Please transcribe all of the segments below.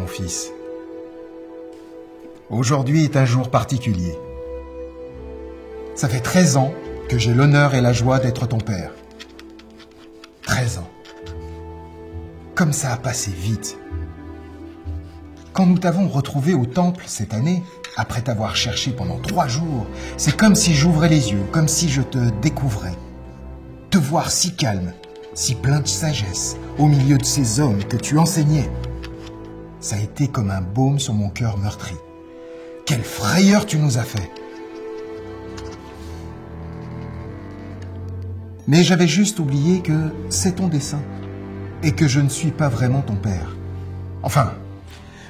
mon fils. Aujourd'hui est un jour particulier. Ça fait 13 ans que j'ai l'honneur et la joie d'être ton père. 13 ans. Comme ça a passé vite. Quand nous t'avons retrouvé au temple cette année, après t'avoir cherché pendant 3 jours, c'est comme si j'ouvrais les yeux, comme si je te découvrais. Te voir si calme, si plein de sagesse, au milieu de ces hommes que tu enseignais. Ça a été comme un baume sur mon cœur meurtri. Quelle frayeur tu nous as fait! Mais j'avais juste oublié que c'est ton dessein et que je ne suis pas vraiment ton père. Enfin,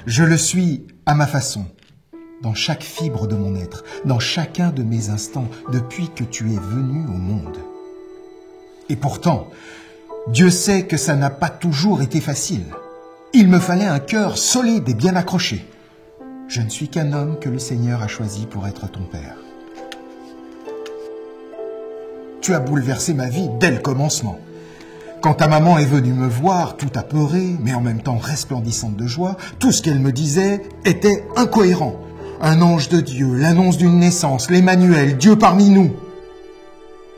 je le suis à ma façon, dans chaque fibre de mon être, dans chacun de mes instants, depuis que tu es venu au monde. Et pourtant, Dieu sait que ça n'a pas toujours été facile. Il me fallait un cœur solide et bien accroché. Je ne suis qu'un homme que le Seigneur a choisi pour être ton père. Tu as bouleversé ma vie dès le commencement. Quand ta maman est venue me voir, tout apeurée, mais en même temps resplendissante de joie, tout ce qu'elle me disait était incohérent. Un ange de Dieu, l'annonce d'une naissance, l'Emmanuel, Dieu parmi nous.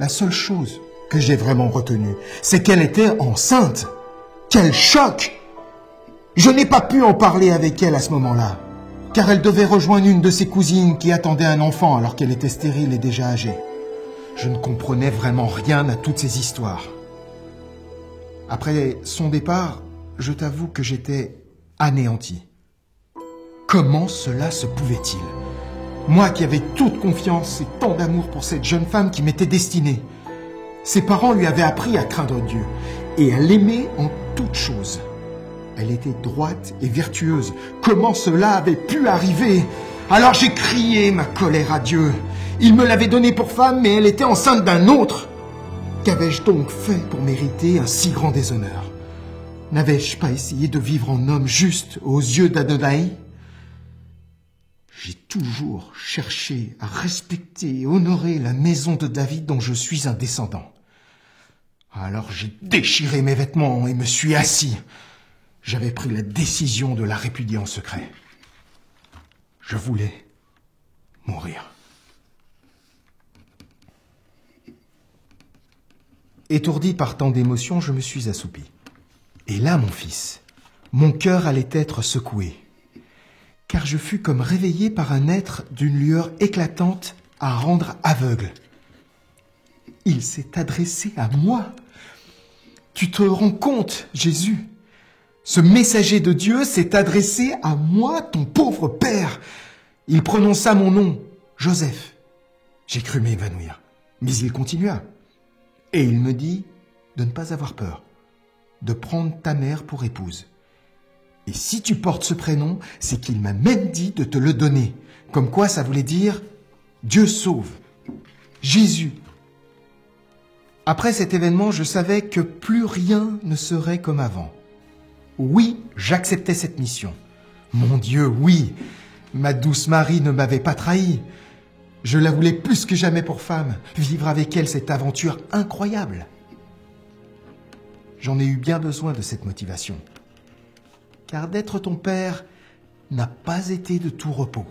La seule chose que j'ai vraiment retenue, c'est qu'elle était enceinte. Quel choc! Je n'ai pas pu en parler avec elle à ce moment-là, car elle devait rejoindre une de ses cousines qui attendait un enfant alors qu'elle était stérile et déjà âgée. Je ne comprenais vraiment rien à toutes ces histoires. Après son départ, je t'avoue que j'étais anéanti. Comment cela se pouvait-il? Moi qui avais toute confiance et tant d'amour pour cette jeune femme qui m'était destinée. Ses parents lui avaient appris à craindre Dieu et à l'aimer en toutes choses. Elle était droite et vertueuse. Comment cela avait pu arriver? Alors j'ai crié ma colère à Dieu. Il me l'avait donnée pour femme, mais elle était enceinte d'un autre. Qu'avais-je donc fait pour mériter un si grand déshonneur? N'avais-je pas essayé de vivre en homme juste aux yeux d'Adonai? J'ai toujours cherché à respecter et honorer la maison de David dont je suis un descendant. Alors j'ai déchiré mes vêtements et me suis assis. J'avais pris la décision de la répudier en secret. Je voulais mourir. Étourdi par tant d'émotions, je me suis assoupi. Et là, mon fils, mon cœur allait être secoué, car je fus comme réveillé par un être d'une lueur éclatante à rendre aveugle. Il s'est adressé à moi. Tu te rends compte, Jésus? Ce messager de Dieu s'est adressé à moi, ton pauvre père. Il prononça mon nom, Joseph. J'ai cru m'évanouir, mais il continua. Et il me dit de ne pas avoir peur, de prendre ta mère pour épouse. Et si tu portes ce prénom, c'est qu'il m'a même dit de te le donner. Comme quoi ça voulait dire Dieu sauve, Jésus. Après cet événement, je savais que plus rien ne serait comme avant. Oui, j'acceptais cette mission. Mon Dieu, oui, ma douce Marie ne m'avait pas trahi. Je la voulais plus que jamais pour femme, vivre avec elle cette aventure incroyable. J'en ai eu bien besoin de cette motivation, car d'être ton père n'a pas été de tout repos.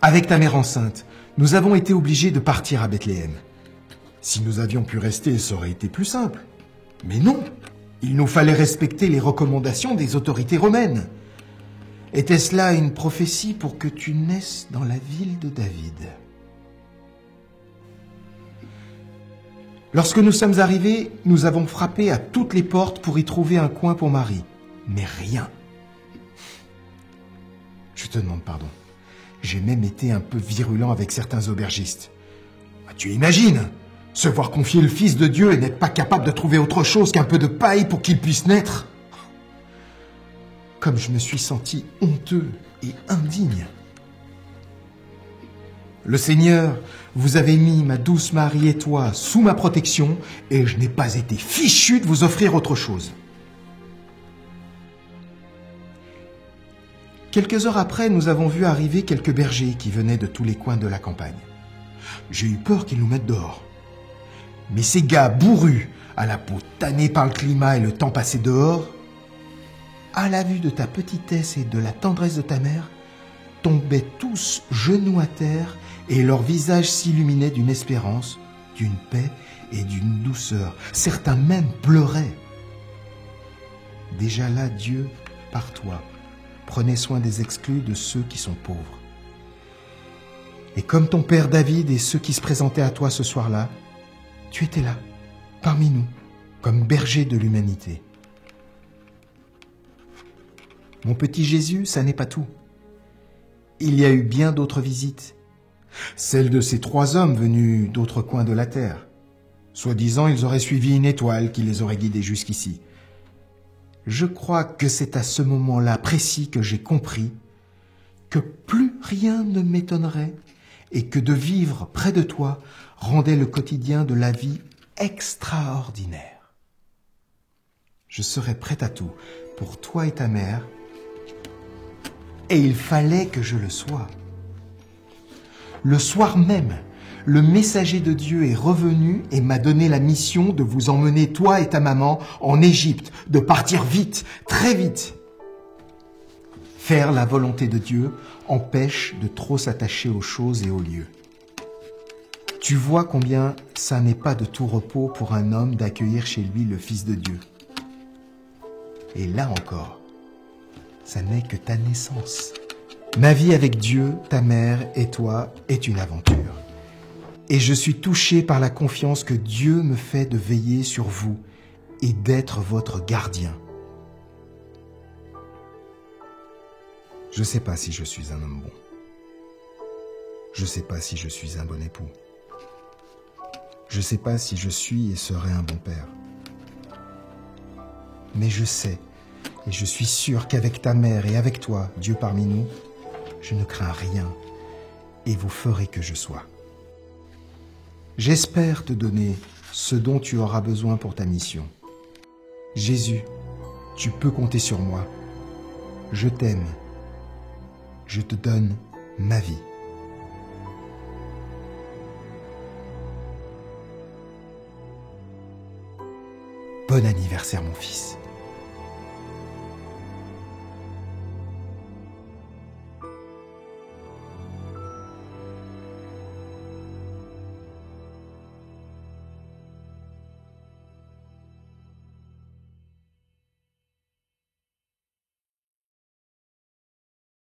Avec ta mère enceinte, nous avons été obligés de partir à Bethléem. Si nous avions pu rester, ça aurait été plus simple. Mais non, il nous fallait respecter les recommandations des autorités romaines. Était-ce là une prophétie pour que tu naisses dans la ville de David? Lorsque nous sommes arrivés, nous avons frappé à toutes les portes pour y trouver un coin pour Marie. Mais rien. Je te demande pardon. J'ai même été un peu virulent avec certains aubergistes. Tu imagines, se voir confier le Fils de Dieu et n'être pas capable de trouver autre chose qu'un peu de paille pour qu'il puisse naître. Comme je me suis senti honteux et indigne. Le Seigneur vous avait mis ma douce Marie et toi sous ma protection et je n'ai pas été fichu de vous offrir autre chose. Quelques heures après, nous avons vu arriver quelques bergers qui venaient de tous les coins de la campagne. J'ai eu peur qu'ils nous mettent dehors. Mais ces gars bourrus, à la peau tannée par le climat et le temps passé dehors, à la vue de ta petitesse et de la tendresse de ta mère, tombaient tous genoux à terre et leurs visages s'illuminaient d'une espérance, d'une paix et d'une douceur. Certains même pleuraient. Déjà là, Dieu, par toi, prenait soin des exclus, de ceux qui sont pauvres. Et comme ton père David et ceux qui se présentaient à toi ce soir-là, tu étais là, parmi nous, comme berger de l'humanité. Mon petit Jésus, ça n'est pas tout. Il y a eu bien d'autres visites. Celle de ces 3 hommes venus d'autres coins de la terre. Soi-disant, ils auraient suivi une étoile qui les aurait guidés jusqu'ici. Je crois que c'est à ce moment-là précis que j'ai compris que plus rien ne m'étonnerait et que de vivre près de toi rendait le quotidien de la vie extraordinaire. Je serais prêt à tout pour toi et ta mère, et il fallait que je le sois. Le soir même, le messager de Dieu est revenu et m'a donné la mission de vous emmener, toi et ta maman, en Égypte, de partir vite, très vite. Faire la volonté de Dieu empêche de trop s'attacher aux choses et aux lieux. Tu vois combien ça n'est pas de tout repos pour un homme d'accueillir chez lui le Fils de Dieu. Et là encore, ça n'est que ta naissance. Ma vie avec Dieu, ta mère et toi est une aventure. Et je suis touché par la confiance que Dieu me fait de veiller sur vous et d'être votre gardien. Je ne sais pas si je suis un homme bon. Je ne sais pas si je suis un bon époux. Je ne sais pas si je suis et serai un bon père. Mais je sais, et je suis sûr qu'avec ta mère et avec toi, Dieu parmi nous, je ne crains rien, et vous ferez que je sois. J'espère te donner ce dont tu auras besoin pour ta mission. Jésus, tu peux compter sur moi. Je t'aime. Je te donne ma vie. Bon anniversaire, mon fils.